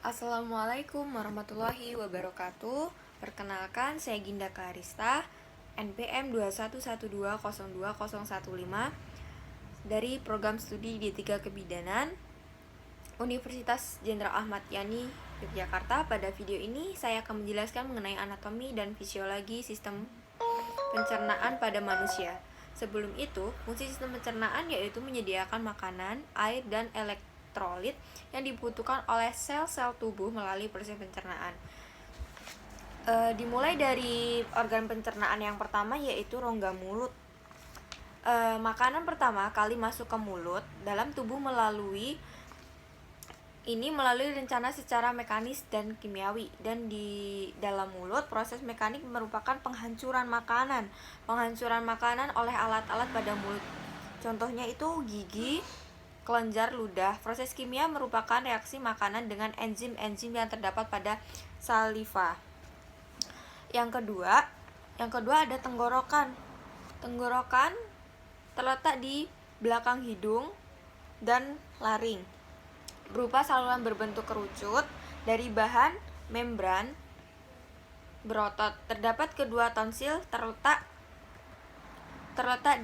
Assalamualaikum warahmatullahi wabarakatuh. Perkenalkan, saya Ginda Clarista, NPM 2112020015 dari Program Studi D3 Kebidanan Universitas Jenderal Ahmad Yani, Yogyakarta. Pada video ini saya akan menjelaskan mengenai anatomi dan fisiologi sistem pencernaan pada manusia. Sebelum itu, fungsi sistem pencernaan yaitu menyediakan makanan, air, dan elektrolit yang dibutuhkan oleh sel-sel tubuh melalui proses pencernaan. Dimulai dari organ pencernaan yang pertama yaitu rongga mulut. Makanan pertama kali masuk ke mulut dalam tubuh melalui rencana secara mekanis dan kimiawi, dan di dalam mulut proses mekanik merupakan penghancuran makanan oleh alat-alat pada mulut. Contohnya itu gigi, kelenjar ludah. Proses kimia merupakan reaksi makanan dengan enzim-enzim yang terdapat pada saliva. Yang kedua ada tenggorokan. Tenggorokan terletak di belakang hidung dan laring, berupa saluran berbentuk kerucut dari bahan membran berotot. Terdapat kedua tonsil terletak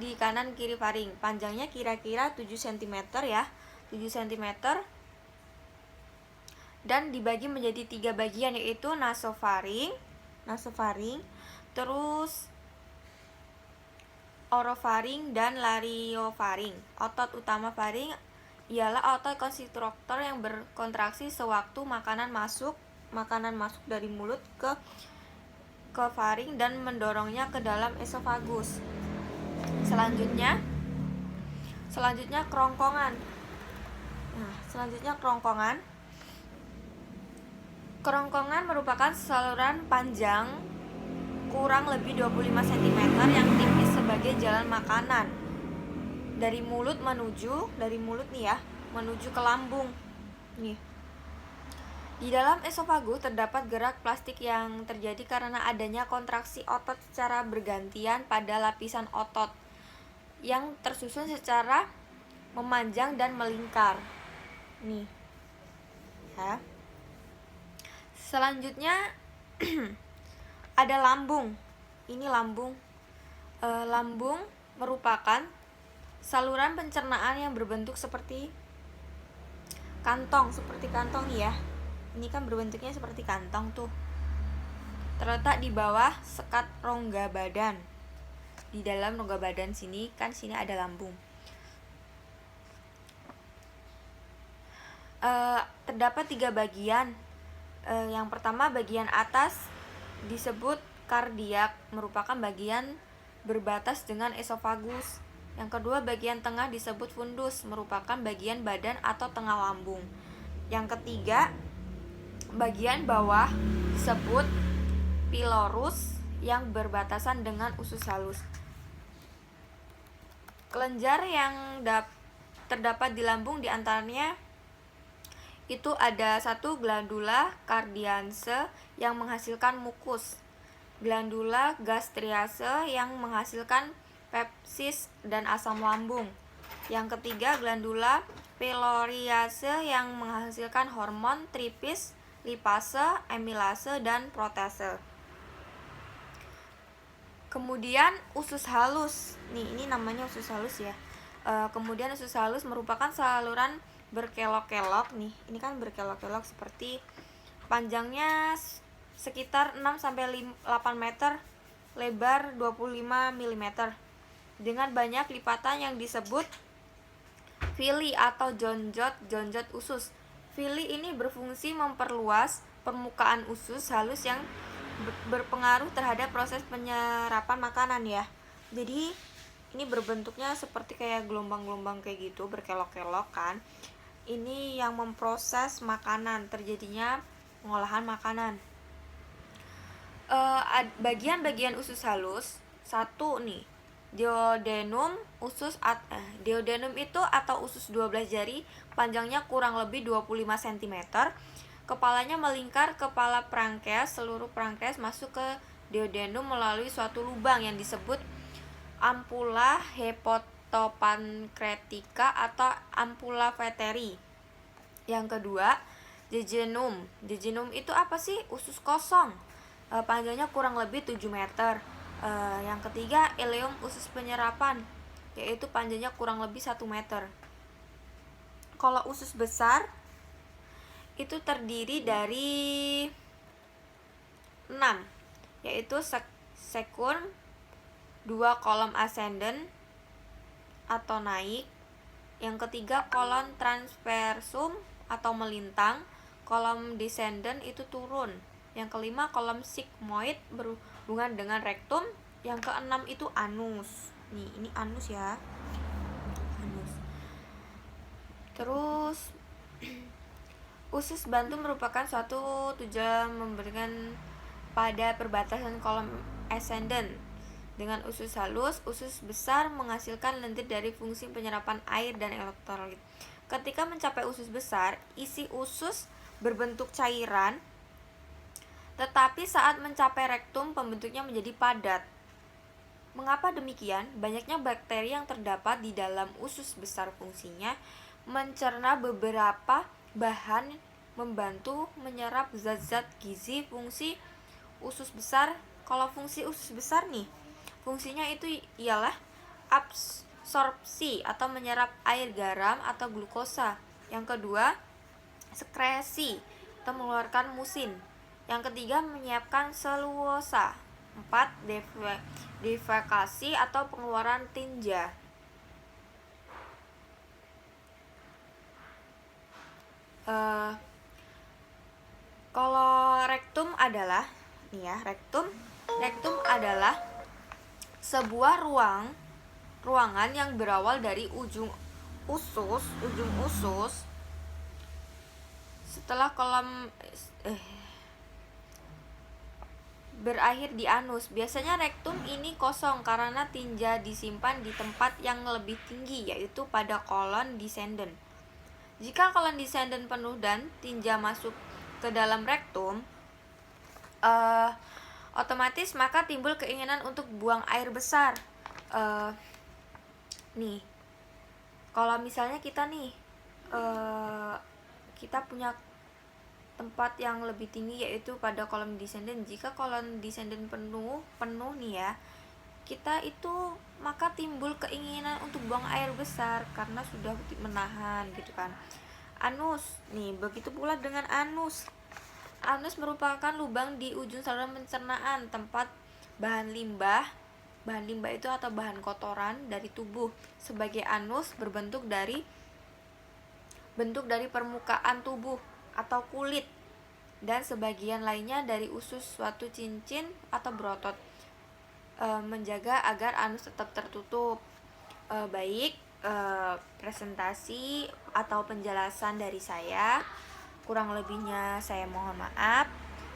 di kanan kiri faring. Panjangnya kira-kira 7 cm ya, 7 cm, dan dibagi menjadi 3 bagian yaitu nasofaring, terus orofaring dan lariofaring. Otot utama faring ialah otot konstriktor yang berkontraksi sewaktu makanan masuk dari mulut ke faring dan mendorongnya ke dalam esofagus. Selanjutnya kerongkongan. Kerongkongan merupakan saluran panjang kurang lebih 25 cm yang tipis sebagai jalan makanan dari mulut menuju ke lambung. Di dalam esofagus terdapat gerak plastik yang terjadi karena adanya kontraksi otot secara bergantian pada lapisan otot yang tersusun secara memanjang dan melingkar. Selanjutnya ada lambung. Ini lambung. Lambung merupakan saluran pencernaan yang berbentuk seperti kantong ya. Ini kan berbentuknya seperti kantong tuh. Terletak di bawah sekat rongga badan. Di dalam rongga badan sini ada lambung. Terdapat 3 bagian. Yang pertama, bagian atas disebut kardiak, merupakan bagian berbatas dengan esofagus. Yang kedua, bagian tengah disebut fundus, merupakan bagian badan atau tengah lambung. Yang ketiga, bagian bawah disebut pilorus yang berbatasan dengan usus halus. Kelenjar yang terdapat di lambung diantaranya itu ada 1, glandula cardiace yang menghasilkan mukus, glandula gastriace yang menghasilkan pepsis dan asam lambung. Yang ketiga, glandula pyloriase yang menghasilkan hormon tripis, lipase, amilase, dan protase. Kemudian usus halus. Ini namanya usus halus ya. Kemudian usus halus merupakan saluran berkelok-kelok nih. Ini kan berkelok-kelok seperti panjangnya sekitar 6-8 meter, lebar 25 mm, dengan banyak lipatan yang disebut villi atau jonjot usus. Villi ini berfungsi memperluas permukaan usus halus yang berpengaruh terhadap proses penyerapan makanan ya. Jadi ini berbentuknya seperti kayak gelombang-gelombang kayak gitu, berkelok-kelok kan. Ini yang memproses makanan, terjadinya pengolahan makanan. Bagian-bagian usus halus, 1 nih, duodenum. Duodenum itu atau usus 12 jari, panjangnya kurang lebih 25 cm. Kepalanya melingkar kepala pankreas. Seluruh pankreas masuk ke duodenum melalui suatu lubang yang disebut ampula hepatopankreatika atau ampula Vetteri. Yang kedua, Jejunum. Jejunum itu apa sih? Usus kosong. Panjangnya kurang lebih 7 meter. Yang ketiga, ileum, usus penyerapan, yaitu panjangnya kurang lebih 1 meter. Kalau usus besar itu terdiri dari 6, yaitu sekun, 2 kolom ascendent atau naik, yang ketiga kolon transversum atau melintang, kolom descendant itu turun, yang kelima kolom sigmoid berhubungan dengan rektum, yang keenam itu anus. Nih, ini anus ya. Anus. Terus usus bantu merupakan suatu tujuan memberikan pada perbatasan kolom ascendant. Dengan usus halus, usus besar menghasilkan lendir dari fungsi penyerapan air dan elektrolit. Ketika mencapai usus besar, isi usus berbentuk cairan, tetapi saat mencapai rektum pembentuknya menjadi padat. Mengapa demikian? Banyaknya bakteri yang terdapat di dalam usus besar fungsinya mencerna beberapa bahan, membantu menyerap zat-zat gizi. Fungsi usus besar, kalau fungsi usus besar nih, fungsinya itu ialah absorpsi atau menyerap air, garam atau glukosa. Yang kedua, sekresi atau mengeluarkan musin. Yang ketiga, menyiapkan selulosa. 4, defekasi atau pengeluaran tinja. Kalau rektum adalah nih ya, rektum adalah sebuah ruangan yang berawal dari ujung usus setelah kolom berakhir di anus. Biasanya rektum ini kosong karena tinja disimpan di tempat yang lebih tinggi, yaitu pada kolon descendant. Jika kolon descendant penuh dan tinja masuk ke dalam rektum, otomatis maka timbul keinginan untuk buang air besar. Nih, kalau misalnya kita nih kita punya tempat yang lebih tinggi, yaitu pada kolom descendant. Jika kolom descendant penuh nih ya, kita itu maka timbul keinginan untuk buang air besar karena sudah menahan gitu kan. Anus nih, begitu pula dengan anus. Anus merupakan lubang di ujung saluran pencernaan, tempat bahan limbah itu atau bahan kotoran dari tubuh. Sebagai anus berbentuk dari permukaan tubuh atau kulit, dan sebagian lainnya dari usus suatu cincin atau berotot, menjaga agar anus tetap tertutup. Presentasi atau penjelasan dari saya, kurang lebihnya saya mohon maaf.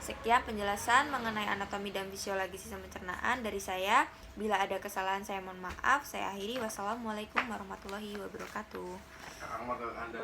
Sekian penjelasan mengenai anatomi dan fisiologi sistem pencernaan dari saya. Bila ada kesalahan saya mohon maaf. Saya akhiri. Wassalamualaikum warahmatullahi wabarakatuh.